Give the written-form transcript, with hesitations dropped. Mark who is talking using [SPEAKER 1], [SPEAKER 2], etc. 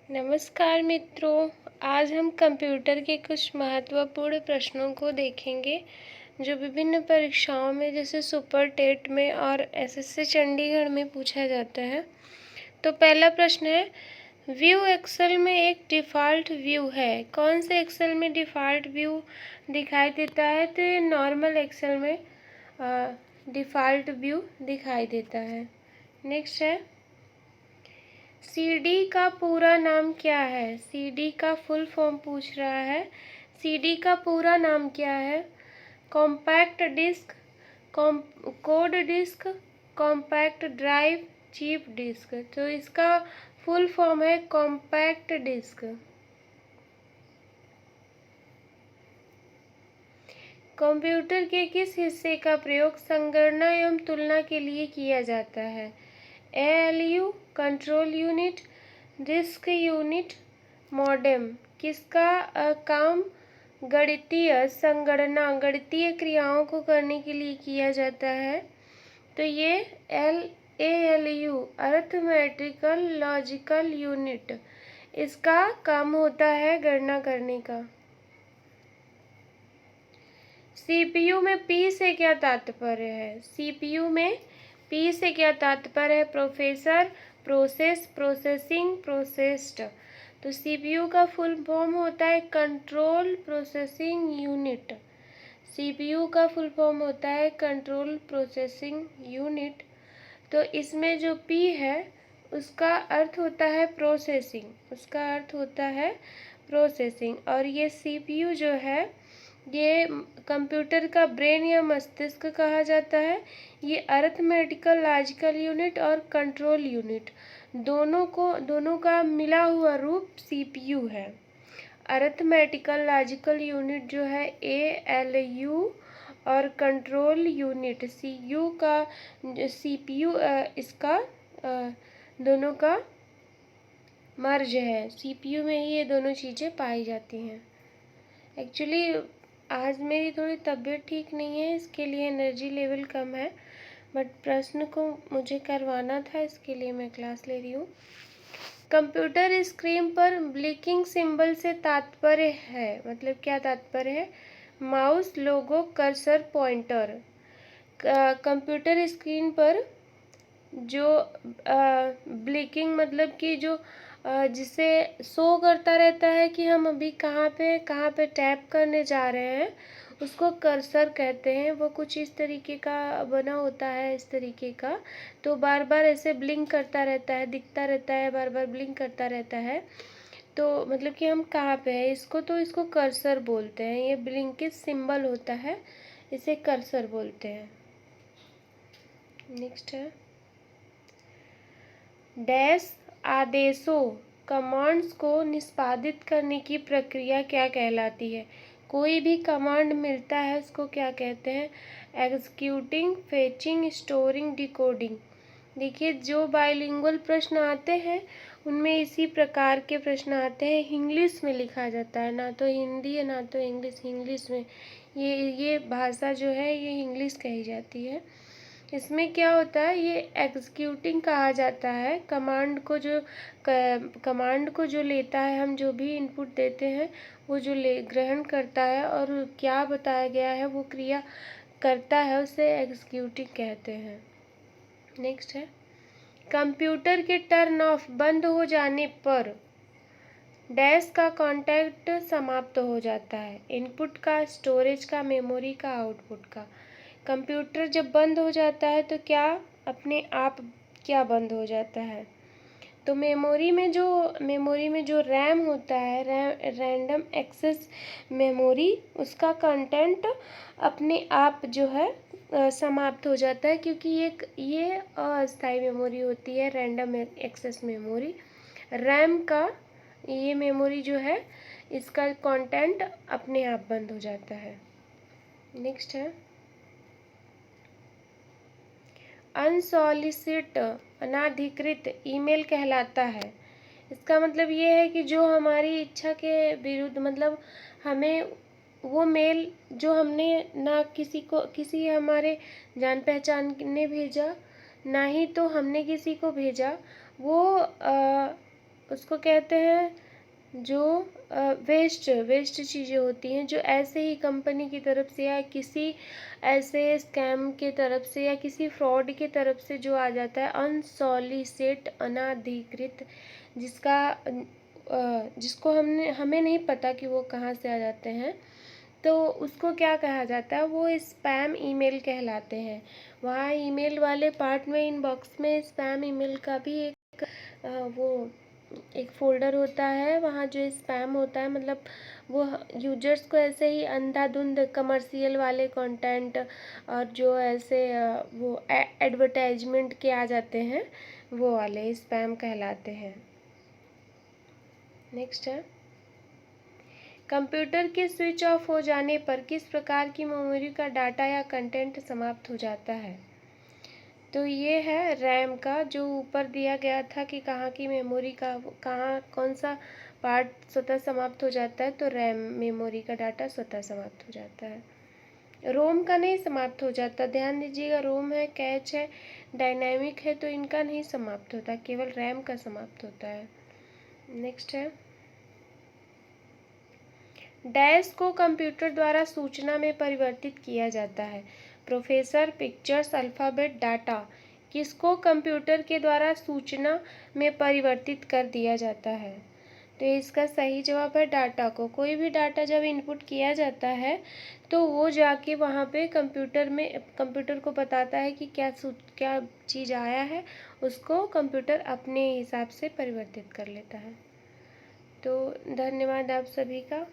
[SPEAKER 1] नमस्कार मित्रों, आज हम कंप्यूटर के कुछ महत्वपूर्ण प्रश्नों को देखेंगे जो विभिन्न परीक्षाओं में जैसे सुपर टेट में और एसएससी चंडीगढ़ में पूछा जाता है। तो पहला प्रश्न है, व्यू एक्सेल में एक डिफ़ॉल्ट व्यू है। कौन से एक्सेल में डिफ़ॉल्ट व्यू दिखाई देता है? तो ये नॉर्मल एक्सेल में डिफ़ॉल्ट व्यू दिखाई देता है। नेक्स्ट है, सीडी का पूरा नाम क्या है? सीडी का फुल फॉर्म पूछ रहा है। सीडी का पूरा नाम क्या है? Compact disc, code disc, compact drive, chip disc. तो इसका फुल फॉर्म है कॉम्पैक्ट डिस्क। कंप्यूटर के किस हिस्से का प्रयोग संगणना एवं तुलना के लिए किया जाता है? ALU, control unit, disk unit, modem. किसका काम गणितीय संगणना, गणितीय क्रियाओं को करने के लिए किया जाता है? तो ये एएलयू, अरिथमेटिकल लॉजिकल यूनिट, इसका काम होता है गणना करने का। सीपीयू में पी से क्या तात्पर्य है? सीपीयू में पी से क्या तात्पर्य है? Processor, process, processing, processed. तो सीपीयू का फुल फॉर्म होता है कंट्रोल प्रोसेसिंग यूनिट। सीपीयू का फुल फॉर्म होता है कंट्रोल प्रोसेसिंग यूनिट। तो इसमें जो पी है उसका अर्थ होता है प्रोसेसिंग, उसका अर्थ होता है प्रोसेसिंग। और ये सीपीयू जो है ये कंप्यूटर का ब्रेन या मस्तिष्क कहा जाता है। ये अरिथमेटिकल लॉजिकल यूनिट और कंट्रोल यूनिट दोनों का मिला हुआ रूप सीपीयू है। अरिथमेटिकल लॉजिकल यूनिट जो है एएलयू और कंट्रोल यूनिट सीयू का सीपीयू, इसका दोनों का मर्ज है। सीपीयू में ही ये दोनों चीज़ें पाई जाती हैं। एक्चुअली आज मेरी थोड़ी तबीयत ठीक नहीं है, इसके लिए एनर्जी लेवल कम है, बट प्रश्न को मुझे करवाना था, इसके लिए मैं क्लास ले रही हूँ। कंप्यूटर स्क्रीन पर ब्लिंकिंग सिंबल से तात्पर्य है, मतलब क्या तात्पर्य है? माउस, लोगो, कर्सर, पॉइंटर। कंप्यूटर स्क्रीन पर जो ब्लिंकिंग मतलब कि जो जिसे शो करता रहता है कि हम अभी कहाँ पे टैप करने जा रहे हैं, उसको कर्सर कहते हैं। वो कुछ इस तरीके का बना होता है, इस तरीके का। तो बार बार ऐसे ब्लिंक करता रहता है, दिखता रहता है, बार बार ब्लिंक करता रहता है। तो मतलब कि हम कहाँ पे हैं, इसको कर्सर बोलते हैं। ये ब्लिंकिंग सिंबल होता है, इसे कर्सर बोलते हैं। नेक्स्ट है, डैश आदेशों कमांड्स को निष्पादित करने की प्रक्रिया क्या कहलाती है? कोई भी कमांड मिलता है उसको क्या कहते हैं? Executing, fetching, storing, decoding. देखिए, जो बाइलिंगुअल प्रश्न आते हैं उनमें इसी प्रकार के प्रश्न आते हैं। इंग्लिश में लिखा जाता है, ना तो हिंदी है ना तो इंग्लिश। इंग्लिश में ये भाषा जो है ये इंग्लिश कही जाती है। इसमें क्या होता है, ये एग्जीक्यूटिंग कहा जाता है। कमांड को जो लेता है, हम जो भी इनपुट देते हैं वो जो ग्रहण करता है और क्या बताया गया है वो क्रिया करता है, उसे एग्जीक्यूटिंग कहते हैं। नेक्स्ट है, कंप्यूटर के टर्न ऑफ बंद हो जाने पर डैश का कॉन्टैक्ट समाप्त हो जाता है। इनपुट का, स्टोरेज का, मेमोरी का, आउटपुट का। कंप्यूटर जब बंद हो जाता है तो क्या अपने आप क्या बंद हो जाता है? तो मेमोरी में जो रैम होता है, रैंडम एक्सेस मेमोरी, उसका कंटेंट अपने आप जो है समाप्त हो जाता है, क्योंकि ये अस्थायी मेमोरी होती है, रैंडम एक्सेस मेमोरी। रैम का ये मेमोरी जो है इसका कंटेंट अपने आप बंद हो जाता है। नेक्स्ट है, अनसॉलिसिट, अनाधिकृत ईमेल कहलाता है। इसका मतलब ये है कि जो हमारी इच्छा के विरुद्ध, मतलब हमें वो मेल जो हमने ना किसी हमारे जान पहचान ने भेजा, ना ही तो हमने किसी को भेजा, वो उसको कहते हैं जो वेस्ट चीज़ें होती हैं, जो ऐसे ही कंपनी की तरफ से या किसी ऐसे स्कैम के तरफ से या किसी फ्रॉड के तरफ से जो आ जाता है अनसॉलिसिट, अनाधिकृत, जिसको हमें नहीं पता कि वो कहाँ से आ जाते हैं, तो उसको क्या कहा जाता है, वो स्पैम ईमेल कहलाते हैं। वहाँ ईमेल वाले पार्ट में, इनबॉक्स में स्पैम ईमेल का भी वो एक फ़ोल्डर होता है। वहाँ जो स्पैम होता है, मतलब वो यूजर्स को ऐसे ही अंधाधुंध कमर्शियल वाले कंटेंट और जो ऐसे वो एडवर्टाइजमेंट के आ जाते हैं, वो वाले स्पैम कहलाते हैं। नेक्स्ट है, कंप्यूटर के स्विच ऑफ हो जाने पर किस प्रकार की मेमोरी का डाटा या कंटेंट समाप्त हो जाता है। तो ये है रैम का, जो ऊपर दिया गया था कि कहाँ की मेमोरी का कहाँ कौन सा पार्ट स्वतः समाप्त हो जाता है, तो रैम मेमोरी का डाटा स्वतः समाप्त हो जाता है। रोम का नहीं समाप्त हो जाता, ध्यान दीजिएगा, रोम है, कैच है, डायनामिक है, तो इनका नहीं समाप्त होता, केवल रैम का समाप्त होता है। नेक्स्ट है, डैश को कंप्यूटर द्वारा सूचना में परिवर्तित किया जाता है। प्रोफेसर, पिक्चर्स, अल्फ़ाबेट, डाटा, किसको कंप्यूटर के द्वारा सूचना में परिवर्तित कर दिया जाता है। तो इसका सही जवाब है डाटा को। कोई भी डाटा जब इनपुट किया जाता है तो वो जाके वहाँ पे कंप्यूटर को बताता है कि क्या चीज़ आया है, उसको कंप्यूटर अपने हिसाब से परिवर्तित कर लेता है। तो धन्यवाद आप सभी का।